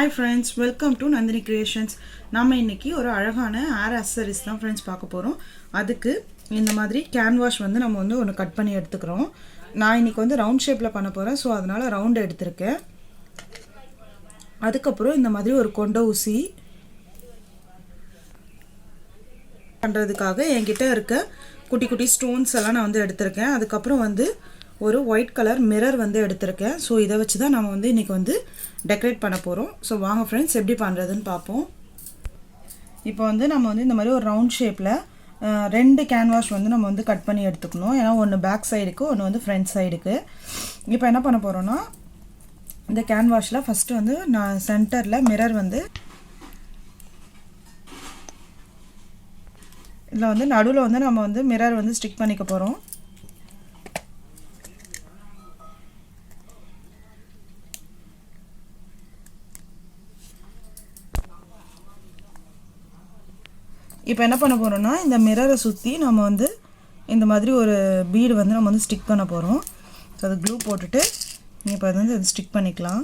Hi friends, welcome to Nandini Creations. நாம இன்னைக்கு ஒரு அழகான hair accessories தான் friends பார்க்க போறோம். அதுக்கு இந்த மாதிரி canvas வந்து நம்ம வந்து ஒன்னு கட் பண்ணி எடுத்துக்கறோம். நான் இன்னைக்கு வந்து ரவுண்ட் ஷேப்ல பண்ண போறேன். சோ அதனால ரவுண்ட் எடுத்துர்க்கேன். அதுக்கு அப்புறம் இந்த மாதிரி ஒரு கொண்ட ஊசி பண்றதுக்காக என்கிட்ட இருக்க குட்டி குட்டி ஸ்டோன்ஸ் எல்லாம் நான் வந்து எடுத்துர்க்கேன். அதுக்கு அப்புறம் வந்து ஒரு ஒயிட் கலர் மிரர் வந்து எடுத்துர்க்கேன். சோ இத வச்சு தான் நாம வந்து இன்னைக்கு வந்து டெக்கரேட் பண்ண போறோம். சோ வாங்க फ्रेंड्स எப்படி பண்றதுன்னு பாப்போம். இப்போ வந்து நம்ம வந்து இந்த மாதிரி ஒரு ரவுண்ட் ஷேப்ல ரெண்டு கேன்வாஸ் வந்து நம்ம வந்து கட் பண்ணி எடுத்துக்கணும். ஏனா ஒன்னு பேக் சைடுக்கு ஒன்னு வந்து ஃப்ரண்ட் சைடுக்கு. இப்போ என்ன பண்ண போறோம்னா இந்த கேன்வாஸ்ல ஃபர்ஸ்ட் வந்து நான் சென்டர்ல மிரர் வந்து இல்ல வந்து நடுவுல வந்து நம்ம வந்து மிரர் வந்து ஸ்டிக் பண்ணிக்க போறோம். இப்போ என்ன பண்ண போறோம்னா இந்த மிரரை சுத்தி நாம வந்து இந்த மாதிரி ஒரு பீட் வந்து நம்ம வந்து ஸ்டிக் பண்ண போறோம். சோ அது க்ளூ போட்டுட்டு இப்போ அத வந்து ஸ்டிக் பண்ணிக்கலாம்.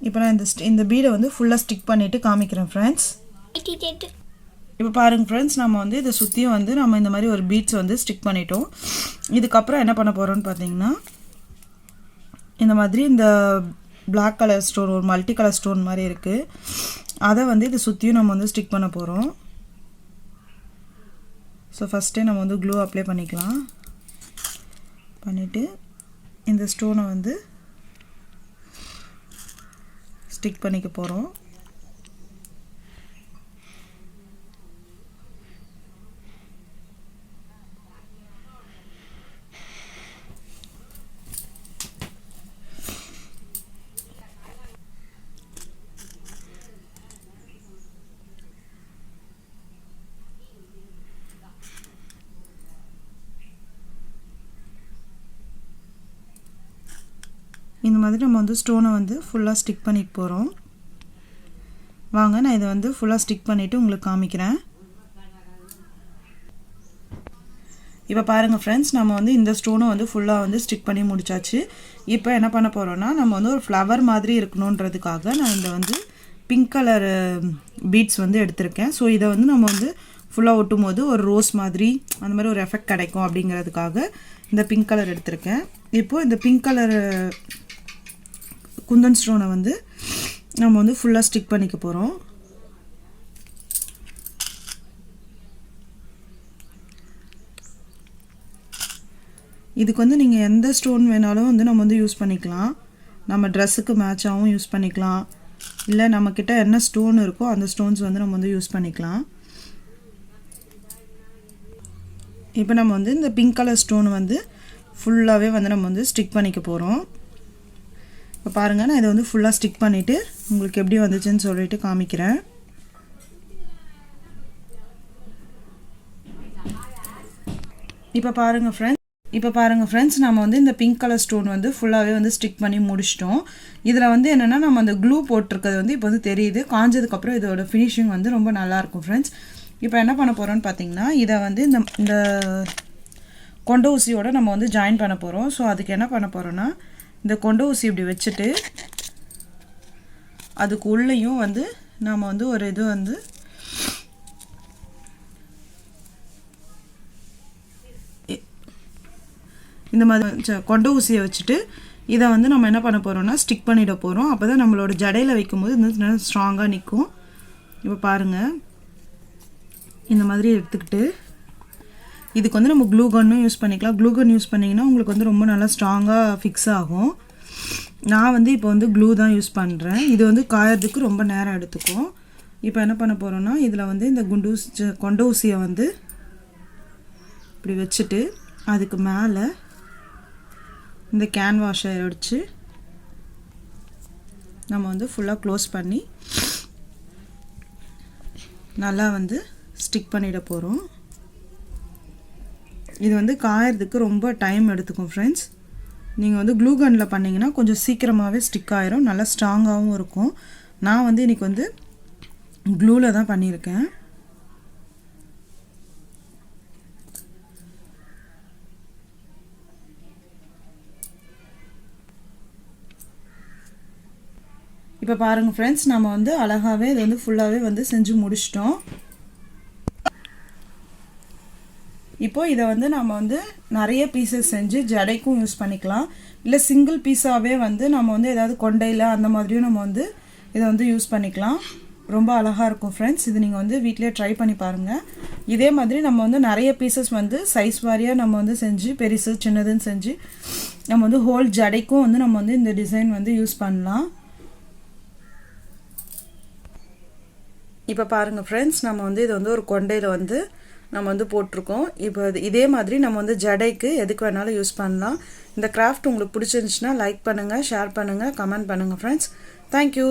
இப்போ நான் இந்த பீடை வந்து ஃபுல்லா ஸ்டிக் பண்ணிட்டு காமிக்கிறேன் फ्रेंड्स. இப்போ பாருங்க फ्रेंड्स நாம வந்து இத சுத்தியும் வந்து நாம இந்த மாதிரி ஒரு பீட்ஸ் வந்து ஸ்டிக் பண்ணிட்டோம். இதுக்கு அப்புறம் என்ன பண்ண போறோம்னு பாத்தீங்கன்னா இந்த மாதிரி இந்த Black கலர் ஸ்டோன் ஒரு மல்டி கலர் ஸ்டோன் மாதிரி இருக்கு. அத வந்து இத சுத்தியும் நம்ம வந்து ஸ்டிக் பண்ண போறோம். சோ ஃபர்ஸ்ட் நம்ம வந்து க்ளூ அப்ளை பண்ணிக்கலாம். பண்ணிட்டு இந்த ஸ்டோனை வந்து ஸ்டிக் பண்ணிக்க போறோம். இந்த மாதிரி நம்ம வந்து ஸ்டோனை வந்து ஃபுல்லா ஸ்டிக் பண்ணிட்டு போறோம். வாங்க நான் இத வந்து ஃபுல்லா ஸ்டிக் பண்ணிட்டு உங்களுக்கு காமிக்கிறேன். இப்போ பாருங்க फ्रेंड्स நம்ம வந்து இந்த ஸ்டோனை வந்து ஃபுல்லா வந்து ஸ்டிக் பண்ணி முடிச்சாச்சு. இப்போ என்ன பண்ண போறோம்னா நம்ம வந்து ஒரு ஃப்ளவர் மாதிரி இருக்கணும்ன்றதுக்காக நான் இந்த வந்து பிங்க் கலர் பீட்ஸ் வந்து எடுத்துர்க்கேன். சோ இத வந்து நம்ம வந்து ஃபுல்லா ஒட்டும்போது ஒரு ரோஸ் மாதிரி அந்த மாதிரி ஒரு எஃபெக்ட் கிடைக்கும் அப்படிங்கிறதுக்காக இந்த பிங்க் கலர் எடுத்துர்க்கேன். இப்போ இந்த பிங்க் கலர் குந்தன் ஸ்டோனை வந்து நம்ம வந்து ஃபுல்லா ஸ்டிக் பண்ணிக்க போறோம். இதுக்கு வந்து நீங்க எந்த ஸ்டோன் வேணாலும் வந்து நம்ம வந்து யூஸ் பண்ணிக்கலாம். நம்ம Dressக்கு மேட்சாவும் யூஸ் பண்ணிக்கலாம். இல்ல நம்மகிட்ட என்ன ஸ்டோன் இருக்கோ அந்த ஸ்டோன்ஸ் வந்து நம்ம வந்து யூஸ் பண்ணிக்கலாம். இப்போ நம்ம வந்து இந்த பிங்க் கலர் ஸ்டோன் வந்து ஃபுல்லாவே வந்து நம்ம வந்து ஸ்டிக் பண்ணிக்க போறோம். இப்போ பாருங்க நான் இத வந்து ஃபுல்லா ஸ்டிக் பண்ணிட்டு உங்களுக்கு எப்படி வந்துச்சுன்னு சொல்லிட்டு காமிக்கிறேன். இப்போ பாருங்க फ्रेंड्स நாம வந்து இந்த பிங்க் கலர் ஸ்டோன் வந்து ஃபுல்லாவே வந்து ஸ்டிக் பண்ணி முடிச்சிட்டோம். இதுல வந்து என்னன்னா நம்ம அந்த க்ளூ போட்டுருக்கிறது வந்து இப்போ வந்து தெரியுது. காஞ்சதுக்கு அப்புறம் இதோட ஃபினிஷிங் வந்து ரொம்ப நல்லா இருக்கும் फ्रेंड्स. இப்போ என்ன பண்ண போறோம்னு பாத்தீங்கன்னா இத வந்து இந்த கொண்ட ஊசியோட நம்ம வந்து ஜாயின் பண்ண போறோம். சோ அதுக்கு என்ன பண்ண போறோம்னா இந்த கொண்ட ஊசி இப்படி வச்சிட்டு அதுக்கு உள்ளேயும் வந்து நாம வந்து ஒரு இது வந்து இந்த மாதிரி கொண்ட ஊசியை வச்சிட்டு இத வந்து நம்ம என்ன பண்ண போறோம்னா ஸ்டிக் பண்ணிட போறோம். அப்பதான் நம்மளோட ஜடையில வைக்கும்போது இன்னும் ஸ்ட்ராங்கா நிக்கும். இப்போ பாருங்க இந்த மாதிரி எடுத்துக்கிட்டு இதுக்கு வந்து நம்ம க்ளூ கன்னும் யூஸ் பண்ணிக்கலாம். க்ளூ கன் யூஸ் பண்ணீங்கன்னா உங்களுக்கு வந்து ரொம்ப நல்லா ஸ்ட்ராங்கா ஃபிக்ஸ் ஆகும். நான் வந்து இப்போ வந்து க்ளூ தான் யூஸ் பண்றேன். இது வந்து காயறதுக்கு ரொம்ப நேரம் எடுத்துக்கும். இப்போ என்ன பண்ண போறோம்னா இதுல வந்து இந்த கொண்ட ஊசியை வந்து இப்படி வச்சிட்டு அதுக்கு மேல இந்த கேன்வாஸை எடுத்து நம்ம வந்து ஃபுல்லா க்ளோஸ் பண்ணி நல்லா வந்து ஸ்டிக் பண்ணிட போறோம். இது வந்து காயறதுக்கு ரொம்ப டைம் எடுத்துக்கும் फ्रेंड्स. நீங்க வந்து க்ளூ கன்ல பண்ணீங்கன்னா கொஞ்சம் சீக்கிரமாவே ஸ்டிக் ஆயிரும். நல்லா ஸ்ட்ராங்காவும் இருக்கும். நான் வந்து இன்னைக்கு வந்து க்ளூவில் தான் பண்ணியிருக்கேன். இப்போ பாருங்கள் ஃப்ரெண்ட்ஸ், நம்ம வந்து அழகாகவே இது வந்து ஃபுல்லாகவே வந்து செஞ்சு முடிச்சிட்டோம். இப்போது இதை வந்து நம்ம வந்து நிறைய பீசஸ் செஞ்சு ஜடைக்கும் யூஸ் பண்ணிக்கலாம். இல்லை சிங்கிள் பீஸாகவே வந்து நம்ம வந்து ஏதாவது கொண்டையில் அந்த மாதிரியும் நம்ம வந்து இதை வந்து யூஸ் பண்ணிக்கலாம். ரொம்ப அழகாக இருக்கும் ஃப்ரெண்ட்ஸ். இது நீங்கள் வந்து வீட்டிலே ட்ரை பண்ணி பாருங்கள். இதே மாதிரி நம்ம வந்து நிறைய பீசஸ் வந்து சைஸ் வாரியாக நம்ம வந்து செஞ்சு பெருசு சின்னதுன்னு செஞ்சு நம்ம வந்து ஹோல் ஜடைக்கும் வந்து நம்ம வந்து இந்த டிசைன் வந்து யூஸ் பண்ணலாம். இப்போ பாருங்கள் ஃப்ரெண்ட்ஸ், நம்ம வந்து இது வந்து ஒரு கொண்டையில் வந்து நம்ம வந்து போட்டிருக்கோம். இப்போ இதே மாதிரி நம்ம வந்து ஜடைக்கு எதுக்கு வேணாலும் யூஸ் பண்ணலாம். இந்த கிராஃப்ட் உங்களுக்கு பிடிச்சிருந்துச்சுன்னா லைக் பண்ணுங்கள், ஷேர் பண்ணுங்கள், கமெண்ட் பண்ணுங்கள் ஃப்ரெண்ட்ஸ். தேங்க்யூ.